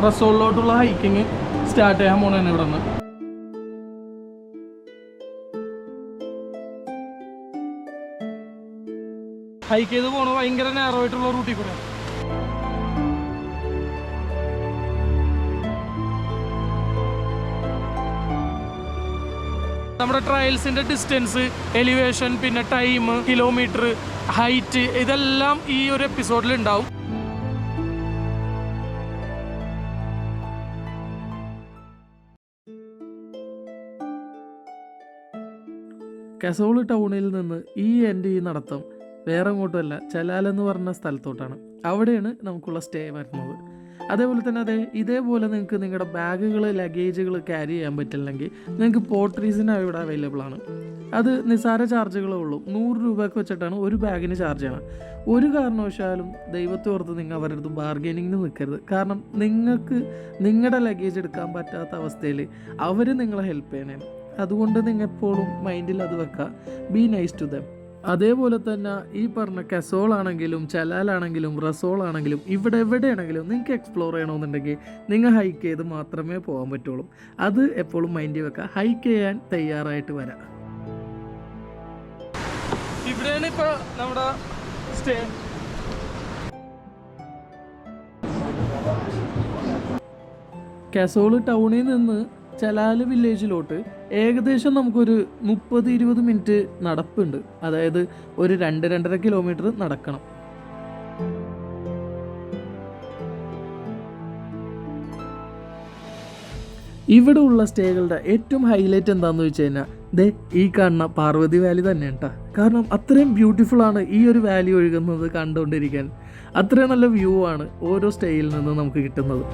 റസോളിലോട്ടുള്ള hiking start ചെയ്യാൻ പോണേണ് ഇവിടെ നിന്ന്. ഹൈക്ക് ചെയ്ത് പോണത് ഭയങ്കര നേരോ ആയിട്ടുള്ള റൂട്ടിൽ കൂടെ. നമ്മുടെ ട്രയൽസിന്റെ ഡിസ്റ്റൻസ്, എലിവേഷൻ, പിന്നെ ടൈം, കിലോമീറ്റർ, ഹൈറ്റ്, ഇതെല്ലാം ഈ ഒരു എപ്പിസോഡിൽ ഉണ്ടാവും. കസോൾ ടൗണിൽ നിന്ന് ഈ നടത്തം വേറെ എങ്ങോട്ടുമല്ല, ചലാൽ എന്ന് പറഞ്ഞ സ്ഥലത്തോട്ടാണ്. അവിടെയാണ് നമുക്കുള്ള സ്റ്റേ വരുന്നത്. അതേപോലെ തന്നെ ഇതേപോലെ നിങ്ങൾക്ക് നിങ്ങളുടെ ബാഗുകൾ, ലഗേജുകൾ ക്യാരി ചെയ്യാൻ പറ്റില്ലെങ്കിൽ നിങ്ങൾക്ക് പോർട്രീസിന് ഇവിടെ അവൈലബിൾ ആണ്. അത് നിസ്സാര ചാർജുകളേ ഉള്ളൂ. 100 രൂപയ്ക്ക് വെച്ചിട്ടാണ് ഒരു ബാഗിന് ചാർജ് ചെയ്യണം. ഒരു കാരണവശാലും ദൈവത്തെ ഓർത്ത് നിങ്ങൾ അവരുടെ അടുത്ത് ബാർഗെയിനിങ്ങിന് നിൽക്കരുത്. കാരണം നിങ്ങൾക്ക് നിങ്ങളുടെ ലഗേജ് എടുക്കാൻ പറ്റാത്ത അവസ്ഥയിൽ അവർ നിങ്ങളെ ഹെൽപ്പ് ചെയ്യണേ. അതുകൊണ്ട് നിങ്ങൾ എപ്പോഴും മൈൻഡിൽ അത് വെക്കുക. Be nice to them. അതേപോലെ തന്നെ ഈ പറഞ്ഞ കസോൾ ആണെങ്കിലും ചലാലാണെങ്കിലും റസോൾ ആണെങ്കിലും ഇവിടെ എവിടെയാണെങ്കിലും നിങ്ങൾക്ക് എക്സ്പ്ലോർ ചെയ്യണമെന്നുണ്ടെങ്കിൽ നിങ്ങൾ ഹൈക്ക് ചെയ്ത് മാത്രമേ പോകാൻ പറ്റുള്ളൂ. അത് എപ്പോഴും മൈൻഡിൽ വെക്കുക. ഹൈക്ക് ചെയ്യാൻ തയ്യാറായിട്ട് വരാം. ഇവിടെയാണ് ഇപ്പോൾ നമ്മുടെ സ്റ്റേ. കസോൾ ടൗണിൽ നിന്ന് ചലാൽ വില്ലേജിലോട്ട് ഏകദേശം നമുക്കൊരു 30-20 മിനിറ്റ് നടപ്പുണ്ട്. അതായത് ഒരു 2-2.5 കിലോമീറ്റർ നടക്കണം. ഇവിടെ ഉള്ള സ്റ്റേകളുടെ ഏറ്റവും ഹൈലൈറ്റ് എന്താണെന്ന് വെച്ച് കഴിഞ്ഞാൽ ഈ കാണുന്ന പാർവതി വാലി തന്നെയാണ് കേട്ടോ. കാരണം അത്രയും ബ്യൂട്ടിഫുൾ ആണ് ഈ ഒരു വാലി ഒഴുകുന്നത് കണ്ടുകൊണ്ടിരിക്കാൻ. അത്രയും നല്ല വ്യൂ ആണ് ഓരോ സ്റ്റേയിൽ നിന്ന് നമുക്ക് കിട്ടുന്നത്.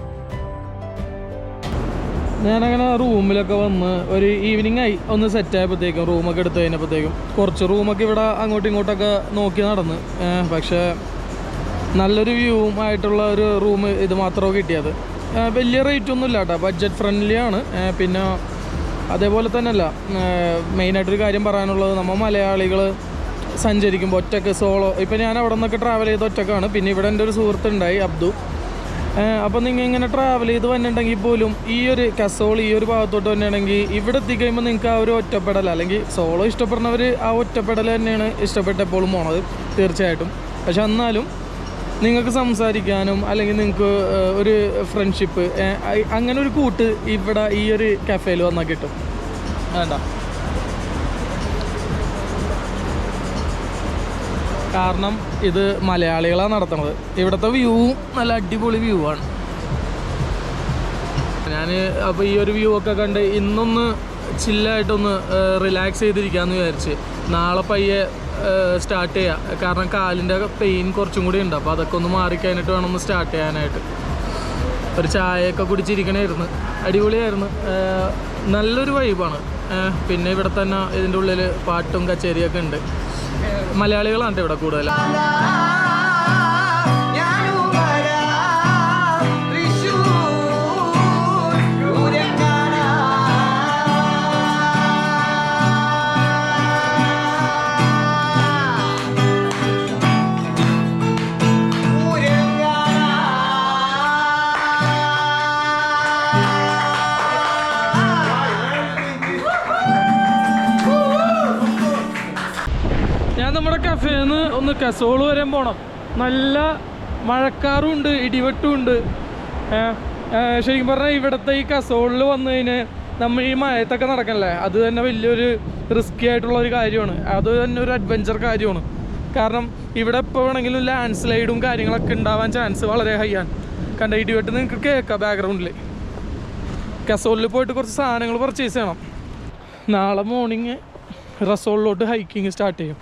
ഞാനങ്ങനെ റൂമിലൊക്കെ വന്ന് ഒരു ഈവനിങ് ആയി, ഒന്ന് സെറ്റ് ആയപ്പോഴത്തേക്കും റൂമൊക്കെ എടുത്ത് കഴിഞ്ഞപ്പോഴത്തേക്കും കുറച്ച് റൂമൊക്കെ ഇവിടെ അങ്ങോട്ടും ഇങ്ങോട്ടൊക്കെ നോക്കി നടന്ന്. പക്ഷേ നല്ലൊരു വ്യൂവും ആയിട്ടുള്ള ഒരു റൂം ഇത് മാത്രമേ കിട്ടിയത്. വലിയ റേറ്റ് ഒന്നും ഇല്ല കേട്ടോ, ബഡ്ജറ്റ് ഫ്രണ്ട്ലി ആണ്. പിന്നെ അതേപോലെ തന്നെ അല്ല, മെയിനായിട്ടൊരു കാര്യം പറയാനുള്ളത്, നമ്മൾ മലയാളികൾ സഞ്ചരിക്കുമ്പോൾ ഒറ്റക്ക് സോളോ, ഇപ്പം ഞാൻ അവിടെ നിന്നൊക്കെ ട്രാവൽ ചെയ്ത് ഒറ്റക്കാണ്. പിന്നെ ഇവിടെ എൻ്റെ ഒരു സുഹൃത്തുണ്ടായി, അബ്ദു. അപ്പോൾ നിങ്ങൾ ഇങ്ങനെ ട്രാവൽ ചെയ്ത് വന്നിട്ടുണ്ടെങ്കിൽ പോലും ഈ ഒരു കസോൾ ഈ ഒരു ഭാഗത്തോട്ട് വന്നിട്ടുണ്ടെങ്കിൽ ഇവിടെ എത്തിക്കഴിയുമ്പോൾ നിങ്ങൾക്ക് ആ ഒരു ഒറ്റപ്പെടൽ, അല്ലെങ്കിൽ സോളോ ഇഷ്ടപ്പെടുന്നവർ ആ ഒറ്റപ്പെടൽ തന്നെയാണ് ഇഷ്ടപ്പെട്ടെപ്പോഴും പോണത് തീർച്ചയായിട്ടും. പക്ഷെ എന്നാലും നിങ്ങൾക്ക് സംസാരിക്കാനും അല്ലെങ്കിൽ നിങ്ങൾക്ക് ഒരു ഫ്രണ്ട്ഷിപ്പ്, അങ്ങനെ ഒരു കൂട്ട് ഇവിടെ ഈ ഒരു കഫേയിൽ വന്നാൽ കിട്ടും. വേണ്ട, കാരണം ഇത് മലയാളികളാണ് നടത്തുന്നത്. ഇവിടുത്തെ വ്യൂവും നല്ല അടിപൊളി വ്യൂ ആണ്. ഞാൻ അപ്പോൾ ഈ ഒരു വ്യൂ ഒക്കെ കണ്ട് ഇന്നൊന്ന് ചില്ലായിട്ടൊന്ന് റിലാക്സ് ചെയ്തിരിക്കാമെന്ന് വിചാരിച്ച്. നാളെ പയ്യെ സ്റ്റാർട്ട് ചെയ്യാം. കാരണം കാലിൻ്റെ പെയിൻ കുറച്ചും കൂടി ഉണ്ട്. അപ്പോൾ അതൊക്കെ ഒന്ന് മാറിക്കഴിഞ്ഞിട്ട് വേണം ഒന്ന് സ്റ്റാർട്ട് ചെയ്യാനായിട്ട്. ഒരു ചായയൊക്കെ കുടിച്ചിരിക്കണമായിരുന്നു. അടിപൊളിയായിരുന്നു. നല്ലൊരു വൈബാണ്. പിന്നെ ഇവിടെ തന്നെ ഇതിൻ്റെ ഉള്ളിൽ പാട്ടും കച്ചേരിയൊക്കെ ഉണ്ട്. മലയാളികളാണ് ഇവിടെ കൂടുതൽ. നമ്മുടെ കഫേന്ന് ഒന്ന് കസോൾ വരെ പോകണം. നല്ല മഴക്കാറും ഉണ്ട്, ഇടിവെട്ടും ഉണ്ട്. ശരിക്കും പറഞ്ഞാൽ ഇവിടുത്തെ ഈ കസോളിൽ വന്നു കഴിഞ്ഞാൽ നമ്മൾ ഈ മഴത്തൊക്കെ നടക്കണല്ലേ, അത് തന്നെ വലിയൊരു റിസ്കി ആയിട്ടുള്ള ഒരു കാര്യമാണ്. അത് തന്നെ ഒരു അഡ്വഞ്ചർ കാര്യമാണ്. കാരണം ഇവിടെ എപ്പോൾ വേണമെങ്കിലും ലാൻഡ് സ്ലൈഡും കാര്യങ്ങളൊക്കെ ഉണ്ടാവാൻ ചാൻസ് വളരെ ഹൈ ആണ്. കണ്ട ഇടിവെട്ട് നിങ്ങൾക്ക് കേൾക്കാം ബാക്ക്ഗ്രൗണ്ടിൽ. കസോളിൽ പോയിട്ട് കുറച്ച് സാധനങ്ങൾ പർച്ചേസ് ചെയ്യണം. നാളെ മോർണിംഗ് റസോളിലോട്ട് ഹൈക്കിങ് സ്റ്റാർട്ട് ചെയ്യും.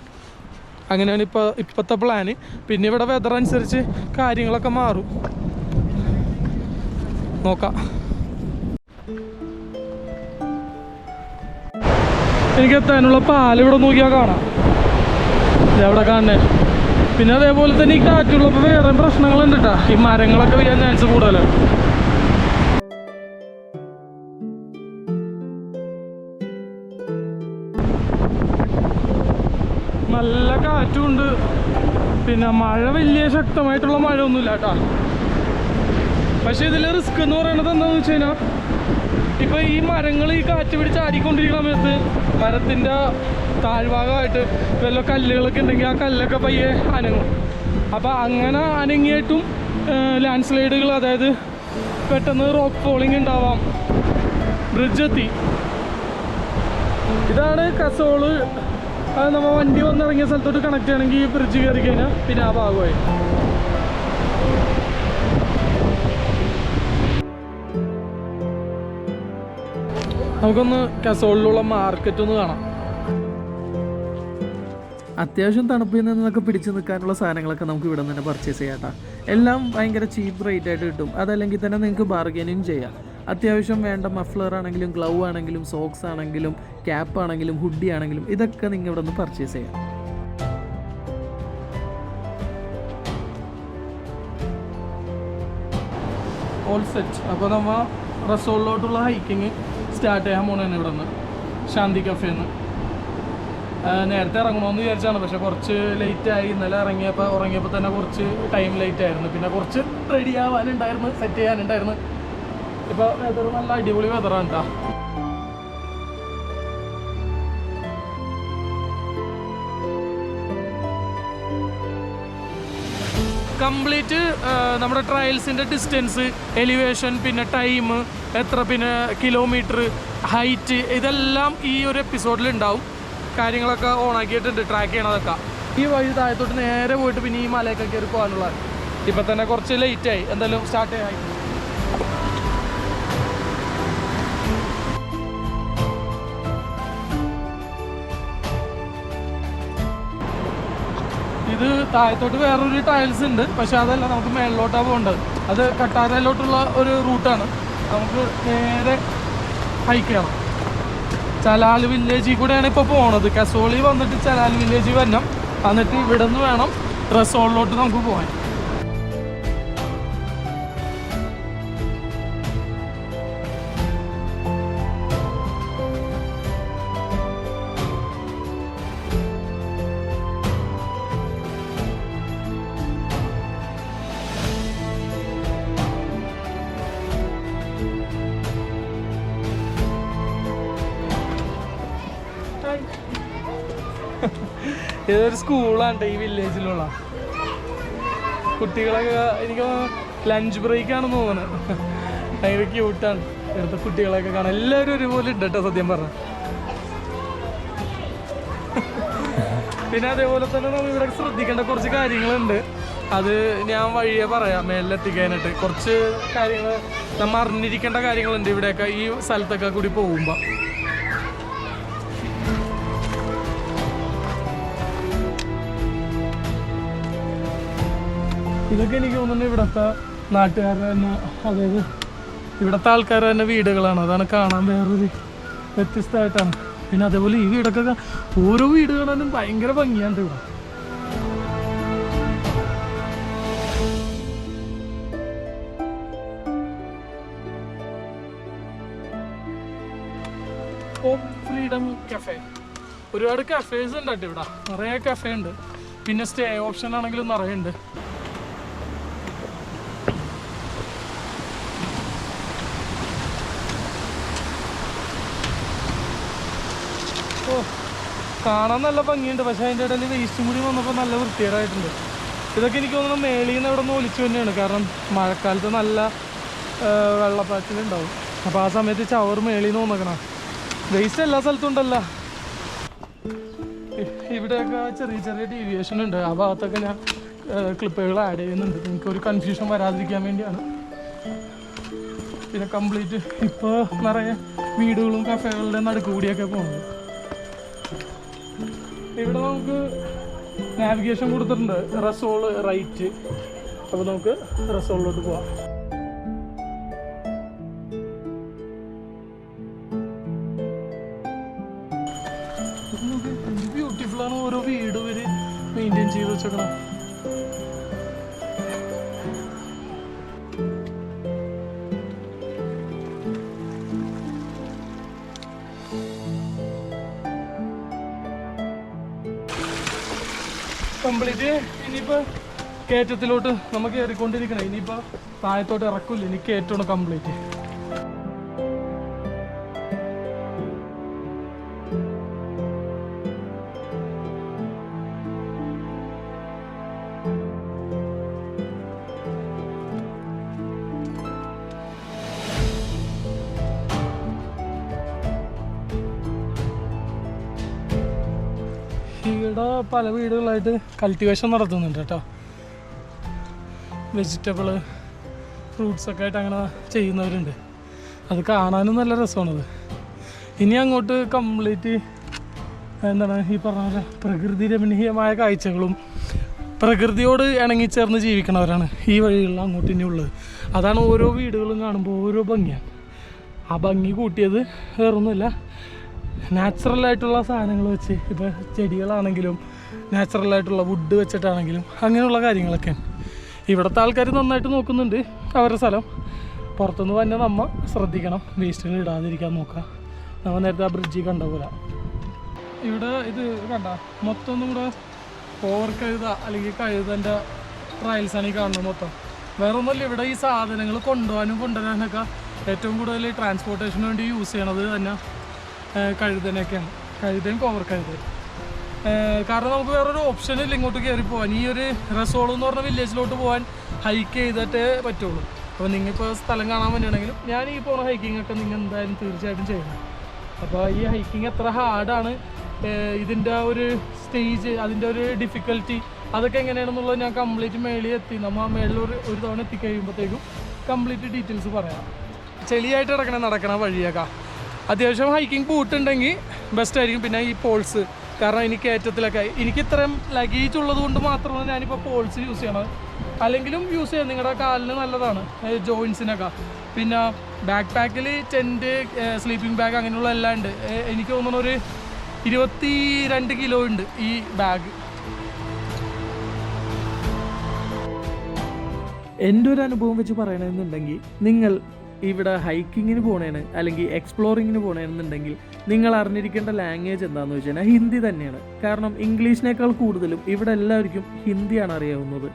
അങ്ങനെയാണ് ഇപ്പോഴത്തെ പ്ലാന്. പിന്നെ ഇവിടെ വെതർ അനുസരിച്ച് കാര്യങ്ങളൊക്കെ മാറും, നോക്കാം. എനിക്ക് എത്താനുള്ള പാല് ഇവിടെ നോക്കിയാൽ കാണാം, ഇതവിടെ കാണണേ. പിന്നെ അതേപോലെ തന്നെ ഈ കാറ്റുള്ളപ്പോൾ വേറെ പ്രശ്നങ്ങളുണ്ട് കേട്ടോ. ഈ മരങ്ങളൊക്കെ വീഴാൻ ചാൻസ് കൂടുതലാണ്. നല്ല കാറ്റുണ്ട്. പിന്നെ മഴ വലിയ ശക്തമായിട്ടുള്ള മഴ ഒന്നുമില്ല കേട്ടോ. പക്ഷേ ഇതിൽ റിസ്ക് എന്ന് പറയുന്നത് എന്താണെന്ന് വെച്ച് കഴിഞ്ഞാൽ ഇപ്പോൾ ഈ മരങ്ങൾ ഈ കാറ്റ് പിടിച്ച് ആടിക്കൊണ്ടിരിക്കുന്ന സമയത്ത് മരത്തിൻ്റെ താഴ്ഭാഗമായിട്ട് വല്ല കല്ലുകളൊക്കെ ഉണ്ടെങ്കിൽ ആ കല്ലൊക്കെ പയ്യെ അനങ്ങും. അപ്പോൾ അങ്ങനെ അനങ്ങിയിട്ടും ലാൻഡ് സ്ലൈഡുകൾ, അതായത് പെട്ടെന്ന് റോക്ക് ഫോളിങ് ഉണ്ടാവാം. ബ്രിഡ്ജെത്തി. ഇതാണ് കസോള്. അത് നമ്മൾ വണ്ടി വന്നിറങ്ങിയ സ്ഥലത്തോട്ട് കണക്ട് ചെയ്യണമെങ്കിൽ ഈ ബ്രിഡ്ജ് കയറി കഴിഞ്ഞാൽ പിന്നെ ആ ഭാഗമായി. നമുക്കൊന്ന് കസോളിലുള്ള മാർക്കറ്റ് ഒന്ന് കാണാം. അത്യാവശ്യം തണുപ്പിൽ നിന്നൊക്കെ പിടിച്ചു നിൽക്കാനുള്ള സാധനങ്ങളൊക്കെ നമുക്ക് ഇവിടെ നിന്ന് തന്നെ പർച്ചേസ് ചെയ്യാം കേട്ടോ. എല്ലാം ഭയങ്കര ചീപ്പ് റേറ്റ് ആയിട്ട് കിട്ടും. അതല്ലെങ്കിൽ തന്നെ നിങ്ങൾക്ക് ബാർഗൈനിങ് ചെയ്യാം. അത്യാവശ്യം വേണ്ട മഫ്ലർ ആണെങ്കിലും ഗ്ലൗ ആണെങ്കിലും സോക്സ് ആണെങ്കിലും ക്യാപ്പ് ആണെങ്കിലും ഹുഡി ആണെങ്കിലും ഇതൊക്കെ നിങ്ങൾ ഇവിടെ നിന്ന് പർച്ചേസ് ചെയ്യാം. All set. അപ്പോൾ നമ്മൾ റിസോർട്ടിലോട്ടുള്ള ഹൈക്കിങ് സ്റ്റാർട്ട് ചെയ്യാൻ പോകണം. ഇവിടെ നിന്ന് ശാന്തി കഫേന്ന് നേരത്തെ ഇറങ്ങണമെന്ന് വിചാരിച്ചാണ്, പക്ഷെ കുറച്ച് ലേറ്റായി. ഇന്നലെ ഉറങ്ങിയപ്പോൾ തന്നെ കുറച്ച് ടൈം ലേറ്റ് ആയിരുന്നു. പിന്നെ കുറച്ച് റെഡി ആവാനുണ്ടായിരുന്നു, സെറ്റ് ചെയ്യാനുണ്ടായിരുന്നു. ഇപ്പോൾ വെതർ നല്ല അടിപൊളി വെതറാണ് കേട്ടോ. കംപ്ലീറ്റ് നമ്മുടെ ട്രയൽസിൻ്റെ ഡിസ്റ്റൻസ്, എലിവേഷൻ, പിന്നെ ടൈം എത്ര, പിന്നെ കിലോമീറ്റർ, ഹൈറ്റ്, ഇതെല്ലാം ഈ ഒരു എപ്പിസോഡിൽ ഉണ്ടാവും. കാര്യങ്ങളൊക്കെ ഓണാക്കിയിട്ടുണ്ട്, ട്രാക്ക് ചെയ്യണതൊക്കെ. ഈ വഴി താഴത്തോട്ട് നേരെ പോയിട്ട് പിന്നെ ഈ മലയൊക്കെ കയറി പോകാനുള്ളതാണ്. ഇപ്പം തന്നെ കുറച്ച് ലേറ്റായി, എന്തായാലും സ്റ്റാർട്ട് ചെയ്യാൻ. ഇത് താഴത്തോട്ട് വേറൊരു ടൈൽസ് ഉണ്ട്, പക്ഷെ അതല്ല, നമുക്ക് മേളിലോട്ടാണ് പോകേണ്ടത്. അത് കട്ടാരയിലോട്ടുള്ള ഒരു റൂട്ടാണ്. നമുക്ക് നേരെ ഹൈക്ക് ചെയ്യണം. ചലാൽ വില്ലേജിൽ കൂടെയാണ് ഇപ്പോൾ പോണത്. കസോളി വന്നിട്ട് ചലാൽ വില്ലേജിൽ വരണം. എന്നിട്ട് ഇവിടെ നിന്ന് വേണം റിസോർട്ടിലോട്ട് നമുക്ക് പോകാൻ. ഇതൊരു സ്കൂളാണ് ഈ വില്ലേജിലുള്ള കുട്ടികളൊക്കെ. എനിക്ക് ലഞ്ച് ബ്രേക്കാണെന്ന് തോന്നുന്നത്. ഭയങ്കര ക്യൂട്ടാണ് ഇവിടുത്തെ കുട്ടികളൊക്കെ കാണാൻ. എല്ലാവരും ഒരുപോലെ ഉണ്ട് കേട്ടോ സത്യം പറഞ്ഞ. പിന്നെ അതേപോലെ തന്നെ നമ്മൾ ഇവിടെ ശ്രദ്ധിക്കേണ്ട കുറച്ച് കാര്യങ്ങളുണ്ട്. അത് ഞാൻ വഴിയെ പറയാം മേലിലെത്തിക്കാനായിട്ട്. കുറച്ച് കാര്യങ്ങൾ നമ്മൾ അറിഞ്ഞിരിക്കേണ്ട കാര്യങ്ങളുണ്ട് ഇവിടെയൊക്കെ ഈ സ്ഥലത്തൊക്കെ കൂടി പോകുമ്പോൾ. ഇതൊക്കെ എനിക്ക് തോന്നുന്നു ഇവിടുത്തെ നാട്ടുകാരുടെ തന്നെ, അതായത് ഇവിടുത്തെ ആൾക്കാരുടെ തന്നെ വീടുകളാണ്. അതാണ് കാണാൻ വേറൊരു വ്യത്യസ്തമായിട്ടാണ്. പിന്നെ അതേപോലെ ഈ വീടൊക്കെ ഓരോ വീട് കാണാനും ഭയങ്കര ഭംഗിയാണ് ഇവിടെ. ഫ്രീഡം കഫേ, ഒരുപാട് കഫേസ് ഉണ്ട് കേട്ടോ ഇവിടെ. നിറയെ കഫേ ഉണ്ട്. പിന്നെ സ്റ്റേ ഓപ്ഷൻ ആണെങ്കിലും നിറയെ ഉണ്ട്. കാണാൻ നല്ല ഭംഗിയുണ്ട്, പക്ഷേ അതിൻ്റെ ഇടയിൽ വേസ്റ്റും കൂടി വന്നപ്പോൾ നല്ല വൃത്തികേടായിട്ടുണ്ട്. ഇതൊക്കെ എനിക്ക് തോന്നുന്നു മേളിൽ നിന്ന് ഇവിടെ നിന്ന് ഒലിച്ചു തന്നെയാണ്. കാരണം മഴക്കാലത്ത് നല്ല വെള്ളപ്പാച്ചിലുണ്ടാവും. അപ്പോൾ ആ സമയത്ത് ചവർ മേളിൽ നിന്ന് നോക്കണം. വേസ്റ്റ് എല്ലാ സ്ഥലത്തും ഉണ്ടല്ലോ. ഇവിടെയൊക്കെ ചെറിയ ചെറിയ ഡീവിയേഷൻ ഉണ്ട്. ആ ഭാഗത്തൊക്കെ ഞാൻ ക്ലിപ്പുകൾ ആഡ് ചെയ്യുന്നുണ്ട്, എനിക്കൊരു കൺഫ്യൂഷൻ വരാതിരിക്കാൻ വേണ്ടിയാണ്. പിന്നെ കംപ്ലീറ്റ് ഇപ്പോൾ നിറയെ വീടുകളും കഫേകളുടെ നടുക്ക് കൂടിയൊക്കെ പോകുന്നത്. ഇവിടെ നമുക്ക് നാവിഗേഷൻ കൊടുത്തിട്ടുണ്ട്, റസോൾ റൈറ്റ്. അപ്പോൾ നമുക്ക് റസോളിലോട്ട് പോവാം. ബ്യൂട്ടിഫുള്ളാണ്. ഓരോ വീട് വരെ മെയിൻറ്റെയിൻ ചെയ്ത് വെച്ചേക്കണം. കംപ്ലീറ്റ് ഇനിയിപ്പോൾ കയറ്റത്തിലോട്ട് നമ്മൾ കയറിക്കൊണ്ടിരിക്കണം. ഇനിയിപ്പോൾ താഴത്തോട്ട് ഇറക്കില്ല, ഇനി കയറ്റണം കംപ്ലീറ്റ്. ഇവിടെ പല വീടുകളായിട്ട് കൾട്ടിവേഷൻ നടത്തുന്നുണ്ട് കേട്ടോ. വെജിറ്റബിള് ഫ്രൂട്ട്സൊക്കെ ആയിട്ട് അങ്ങനെ ചെയ്യുന്നവരുണ്ട്. അത് കാണാനും നല്ല രസമാണത്. ഇനി അങ്ങോട്ട് കംപ്ലീറ്റ് എന്താണ് ഈ പറഞ്ഞ പ്രകൃതി രമണീയമായ കാഴ്ചകളും പ്രകൃതിയോട് ഇണങ്ങിച്ചേർന്ന് ജീവിക്കണവരാണ് ഈ വഴികളിൽ അങ്ങോട്ട് ഇനി ഉള്ളത്. അതാണ് ഓരോ വീടുകളും കാണുമ്പോൾ ഓരോ ഭംഗിയാണ്. ആ ഭംഗി കൂട്ടിയത് വേറൊന്നുമില്ല, നാച്ചുറലായിട്ടുള്ള സാധനങ്ങൾ വെച്ച്, ഇപ്പോൾ ചെടികളാണെങ്കിലും നാച്ചുറലായിട്ടുള്ള വുഡ് വെച്ചിട്ടാണെങ്കിലും അങ്ങനെയുള്ള കാര്യങ്ങളൊക്കെയാണ്. ഇവിടുത്തെ ആൾക്കാർ നന്നായിട്ട് നോക്കുന്നുണ്ട് അവരുടെ സ്ഥലം. പുറത്തുനിന്ന് തന്നെ നമ്മൾ ശ്രദ്ധിക്കണം, വേസ്റ്റുകൾ ഇടാതിരിക്കാൻ നോക്കുക. നമ്മൾ നേരത്തെ ആ ബ്രിഡ്ജിൽ കണ്ട പോലെ ഇവിടെ ഇത് കണ്ട മൊത്തം ഒന്നും കൂടെ ഓവർ കഴുത അല്ലെങ്കിൽ കഴുതൻ്റെ ട്രയൽസാണ് ഈ കാണുന്നത് മൊത്തം. വേറെ ഒന്നുമില്ല, ഇവിടെ ഈ സാധനങ്ങൾ കൊണ്ടുപോകാനും കൊണ്ടുവരാനൊക്കെ ഏറ്റവും കൂടുതൽ ട്രാൻസ്പോർട്ടേഷന് വേണ്ടി യൂസ് ചെയ്യണത് തന്നെ കഴുതനൊക്കെയാണ്. കഴുതയും കോവർ കഴുതയും. കാരണം നമുക്ക് വേറൊരു ഓപ്ഷൻ ഇല്ല ഇങ്ങോട്ട് കയറി പോകാൻ. ഈ ഒരു റസോൾ എന്ന് പറഞ്ഞ വില്ലേജിലോട്ട് പോകാൻ ഹൈക്ക് ചെയ്തിട്ടേ പറ്റുള്ളൂ. അപ്പോൾ നിങ്ങളിപ്പോൾ സ്ഥലം കാണാൻ വേണ്ടിയാണെങ്കിലും ഞാൻ ഈ പോകുന്ന ഹൈക്കിംഗ് ഒക്കെ നിങ്ങൾ എന്തായാലും തീർച്ചയായിട്ടും ചെയ്യണം. അപ്പോൾ ഈ ഹൈക്കിംഗ് എത്ര ഹാർഡാണ്, ഇതിൻ്റെ ഒരു സ്റ്റേജ്, അതിൻ്റെ ഒരു ഡിഫിക്കൽറ്റി, അതൊക്കെ എങ്ങനെയാണെന്നുള്ളത് ഞാൻ കംപ്ലീറ്റ് മേളിൽ എത്തി. നമ്മൾ മേളിൽ ഒരു തവണ എത്തിക്കഴിയുമ്പോഴത്തേക്കും കംപ്ലീറ്റ് ഡീറ്റെയിൽസ് പറയാം. ചെളിയായിട്ട് നടക്കണ വഴിയൊക്കെ അത്യാവശ്യം ഹൈക്കിംഗ് ബൂട്ടുണ്ടെങ്കിൽ ബെസ്റ്റ് ആയിരിക്കും. പിന്നെ ഈ പോൾസ്, കാരണം എനിക്ക് കയറ്റത്തിലൊക്കെ എനിക്ക് ഇത്രയും ലഗേജ് ഉള്ളത് കൊണ്ട് മാത്രമാണ് ഞാനിപ്പോൾ പോൾസ് യൂസ് ചെയ്യണത്. അല്ലെങ്കിലും യൂസ് ചെയ്യാം, നിങ്ങളുടെ കാലിന് നല്ലതാണ് ജോയിൻസിനൊക്കെ. പിന്നെ ബാക്ക് പാക്കിൽ ടെൻറ്റ്, സ്ലീപ്പിംഗ് ബാഗ് അങ്ങനെയുള്ള എല്ലാം ഉണ്ട്. എനിക്ക് തോന്നുന്നു ഒരു 22 കിലോ ഉണ്ട് ഈ ബാഗ്. എൻ്റെ ഒരു അനുഭവം വെച്ച് പറയണമെന്നുണ്ടെങ്കിൽ, നിങ്ങൾ ഇവിടെ ഹൈക്കിങ്ങിന് പോകണേന് അല്ലെങ്കിൽ എക്സ്പ്ലോറിങ്ങിന് പോകണമെന്നുണ്ടെങ്കിൽ നിങ്ങൾ അറിഞ്ഞിരിക്കേണ്ട ലാംഗ്വേജ് എന്താണെന്ന് വെച്ച് കഴിഞ്ഞാൽ ഹിന്ദി തന്നെയാണ്. കാരണം ഇംഗ്ലീഷിനേക്കാൾ കൂടുതലും ഇവിടെ എല്ലാവർക്കും ഹിന്ദിയാണ് അറിയാവുന്നത്.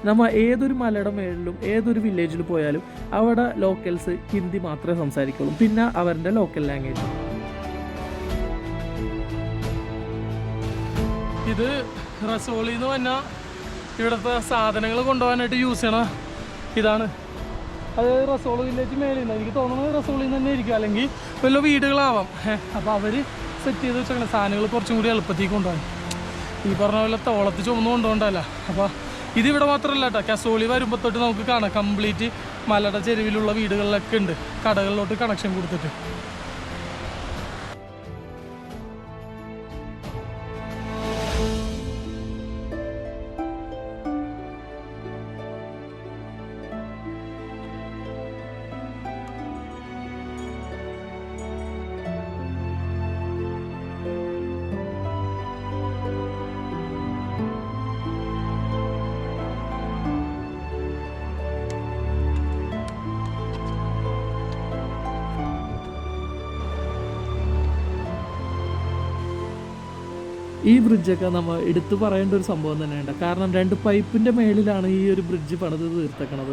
നമ്മൾ ഏതൊരു മലയുടെ മേളിലും ഏതൊരു വില്ലേജിൽ പോയാലും അവിടെ ലോക്കൽസ് ഹിന്ദി മാത്രമേ സംസാരിക്കുള്ളൂ, പിന്നെ അവരുടെ ലോക്കൽ ലാംഗ്വേജ്. ഇത് റസോളിൽ നിന്ന് തന്നെ ഇവിടുത്തെ സാധനങ്ങൾ കൊണ്ടുപോകാനായിട്ട് യൂസ് ചെയ്യണ ഇതാണ്. അത് റസോൾ വില്ലേജ് മേളിൽ നിന്ന് എനിക്ക് തോന്നുന്നത് റസോളിൽ നിന്ന് തന്നെ ഇരിക്കും, അല്ലെങ്കിൽ വല്ല വീടുകളാവാം. അപ്പോൾ അവർ സെറ്റ് ചെയ്ത് വെച്ചാൽ സാധനങ്ങൾ കുറച്ചും കൂടി എളുപ്പത്തേക്ക് കൊണ്ടുപോകാൻ. ഈ പറഞ്ഞ പോലെ തോളത്ത് ചുമന്ന് കൊണ്ടുപോകണ്ടല്ല. അപ്പോൾ ഇതിവിടെ മാത്രമല്ല കേട്ടോ, കസോളി വരുമ്പോൾ തൊട്ട് നമുക്ക് കാണാം കംപ്ലീറ്റ് മലയുടെ ചെരുവിലുള്ള വീടുകളിലൊക്കെ ഉണ്ട് കടകളിലോട്ട് കണക്ഷൻ കൊടുത്തിട്ട്. ഈ ബ്രിഡ്ജൊക്കെ നമ്മൾ എടുത്തു പറയേണ്ട ഒരു സംഭവം തന്നെയുണ്ട്. കാരണം 2 പൈപ്പിൻ്റെ മേളിലാണ് ഈ ഒരു ബ്രിഡ്ജ് പണിത് തീർത്തേക്കണത്.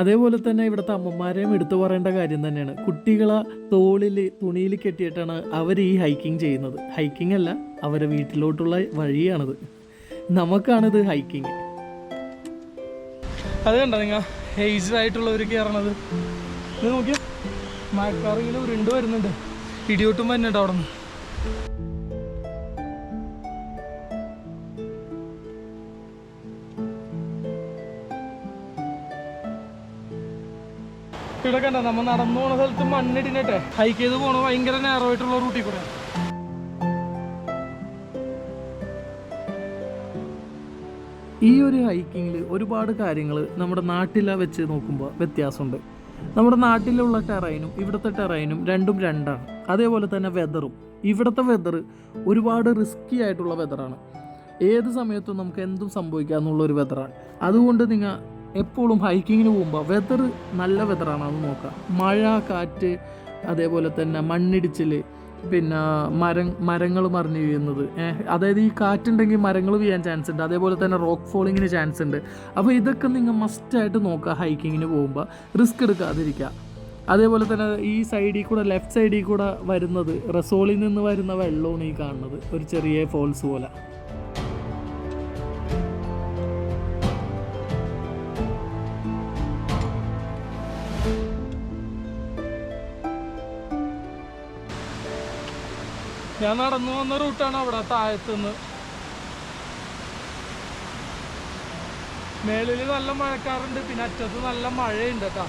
അതേപോലെ തന്നെ ഇവിടുത്തെ അമ്മമാരെയും എടുത്തു പറയേണ്ട കാര്യം തന്നെയാണ്. കുട്ടികളെ തോളിൽ തുണിയിൽ കെട്ടിയിട്ടാണ് അവർ ഈ ഹൈക്കിംഗ് ചെയ്യുന്നത്. ഹൈക്കിംഗ് അല്ല, അവരെ വീട്ടിലോട്ടുള്ള വഴിയാണിത്. നമുക്കാണിത് ഹൈക്കിംഗ്. അത് കണ്ടോ നിങ്ങൾ ഏജ്ഡ് ആയിട്ടുള്ളവർ കയറണത്? ഇത് നോക്കിയാൽ മഴക്കാറിങ്ങനെ ഉരുണ്ട് വരുന്നുണ്ട്, ഇടിയോട്ടും വരുന്നുണ്ട് അവിടെ നിന്ന്. ഇവിടെ കണ്ട നമ്മൾ നടന്നു പോണ സ്ഥലത്ത് മണ്ണിടിനട്ടെ ഹൈക്ക് ചെയ്ത് പോണ ഭയങ്കര നേരമായിട്ടുള്ള റൂട്ടിൽ കൂടെ. ഈ ഒരു ഹൈക്കിങ്ങിൽ ഒരുപാട് കാര്യങ്ങൾ നമ്മുടെ നാട്ടിലെ വെച്ച് നോക്കുമ്പോൾ വ്യത്യാസമുണ്ട്. നമ്മുടെ നാട്ടിലുള്ള ടെറൈനും ഇവിടുത്തെ ടെറൈനും രണ്ടും രണ്ടാണ്. അതേപോലെ തന്നെ വെതറും. ഇവിടുത്തെ വെതർ ഒരുപാട് റിസ്കി ആയിട്ടുള്ള വെതറാണ്. ഏത് സമയത്തും നമുക്ക് എന്തും സംഭവിക്കാമെന്നുള്ളൊരു വെതറാണ്. അതുകൊണ്ട് നിങ്ങൾ എപ്പോഴും ഹൈക്കിങ്ങിന് പോകുമ്പോൾ വെതർ നല്ല വെതറാണെന്ന് നോക്കുക. മഴ, കാറ്റ്, അതേപോലെ തന്നെ മണ്ണിടിച്ചിൽ, പിന്നെ മരങ്ങൾ മറിഞ്ഞ് വീഴുന്നത്. അതായത് ഈ കാറ്റുണ്ടെങ്കിൽ മരങ്ങൾ വീഴാൻ ചാൻസ് ഉണ്ട്. അതേപോലെ തന്നെ റോക്ക് ഫോളിങ്ങിന് ചാൻസ് ഉണ്ട്. അപ്പോൾ ഇതൊക്കെ നിങ്ങൾ മസ്റ്റായിട്ട് നോക്കുക ഹൈക്കിങ്ങിന് പോകുമ്പോൾ, റിസ്ക് എടുക്കാതിരിക്കുക. അതേപോലെ തന്നെ ഈ സൈഡിൽ കൂടെ, ലെഫ്റ്റ് സൈഡിൽ കൂടെ വരുന്നത് റസോളിൽ നിന്ന് വരുന്ന വെള്ളമാണ് ഈ കാണുന്നത്, ഒരു ചെറിയ ഫോൾസ് പോലെ. ഞാൻ നടന്നു വന്ന റൂട്ടാണ് അവിടെ താഴത്തുനിന്ന്. മേളിൽ നല്ല മഴക്കാറുണ്ട്, പിന്നെ അറ്റത്ത് നല്ല മഴയുണ്ട് കേട്ടോ.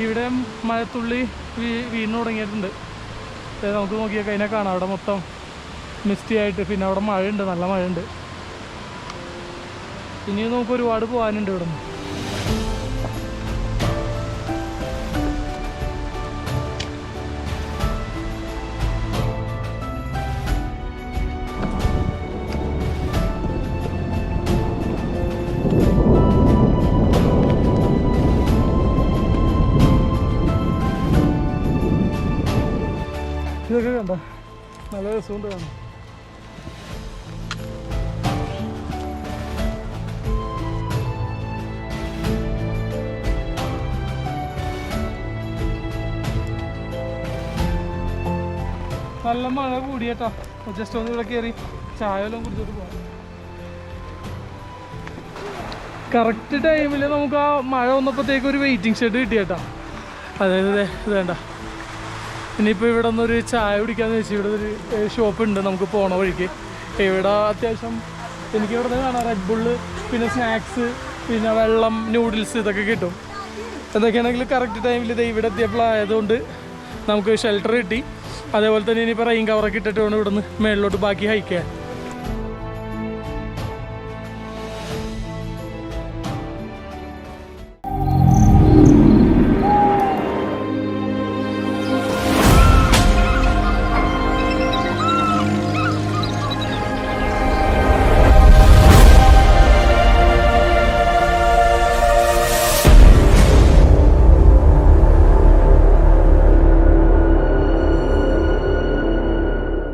ഇവിടെ മഴത്തുള്ളി വീണ് തുടങ്ങിയിട്ടുണ്ട്. നമുക്ക് നോക്കിയാൽ അതിനെ കാണാം, അവിടെ മൊത്തം മിസ്റ്റി ആയിട്ട്. പിന്നെ അവിടെ മഴയുണ്ട്, നല്ല മഴയുണ്ട്. ഇനി നമുക്ക് ഒരുപാട് പോകാനുണ്ട് ഇവിടെ നിന്ന്. ഇതൊക്കെ കണ്ടോ, നല്ല രസമുണ്ട് കാണാം. നല്ല മഴ കൂടിയേട്ടാ. ജസ്റ്റ് ഒന്ന് ഇവിടെ കയറി ചായ എല്ലാം കുടിച്ചിട്ട് പോകാം. കറക്റ്റ് ടൈമിൽ നമുക്ക് ആ മഴ വന്നപ്പോഴത്തേക്ക് ഒരു വെയിറ്റിംഗ് ഷെഡ് കിട്ടിയേട്ടാ. അതായത് ഇത് വേണ്ട. ഇനിയിപ്പോൾ ഇവിടെ നിന്നൊരു ചായ കുടിക്കാമെന്ന് വെച്ചാൽ ഇവിടെ ഒരു ഷോപ്പ് ഉണ്ട് നമുക്ക് പോണ വഴിക്ക്. ഇവിടെ അത്യാവശ്യം എനിക്കിവിടെ നിന്ന് കാണാം റെഡ് ബുള്ള്, പിന്നെ സ്നാക്സ്, പിന്നെ വെള്ളം, നൂഡിൽസ്, ഇതൊക്കെ കിട്ടും. ഇതൊക്കെയാണെങ്കിൽ കറക്റ്റ് ടൈമിൽ ഇത് ഇവിടെ എത്തിയപ്പോൾ ആയതുകൊണ്ട് നമുക്ക് ഷെൽട്ടർ കിട്ടി. അതേപോലെ തന്നെ ഇനിയിപ്പോൾ റെയിൻ കവറൊക്കെ ഇട്ടിട്ട് വേണം ഇവിടെ നിന്ന് മേളിലോട്ട് ബാക്കി ഹൈക്കാൻ.